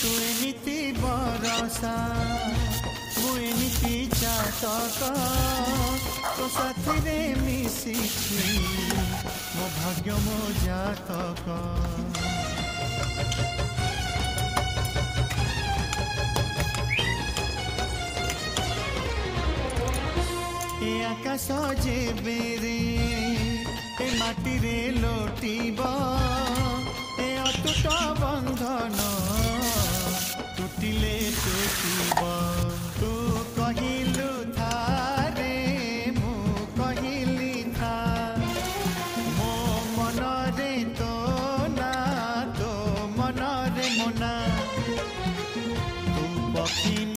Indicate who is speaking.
Speaker 1: तू एमिति बरसा मुझे चातक तो साथी रे मिशिछि मो भाग्य मो जातक ए आकाश जेबे रे ए माटी रे लोटिब ए अटूट बंधन टूटिले टूटिब।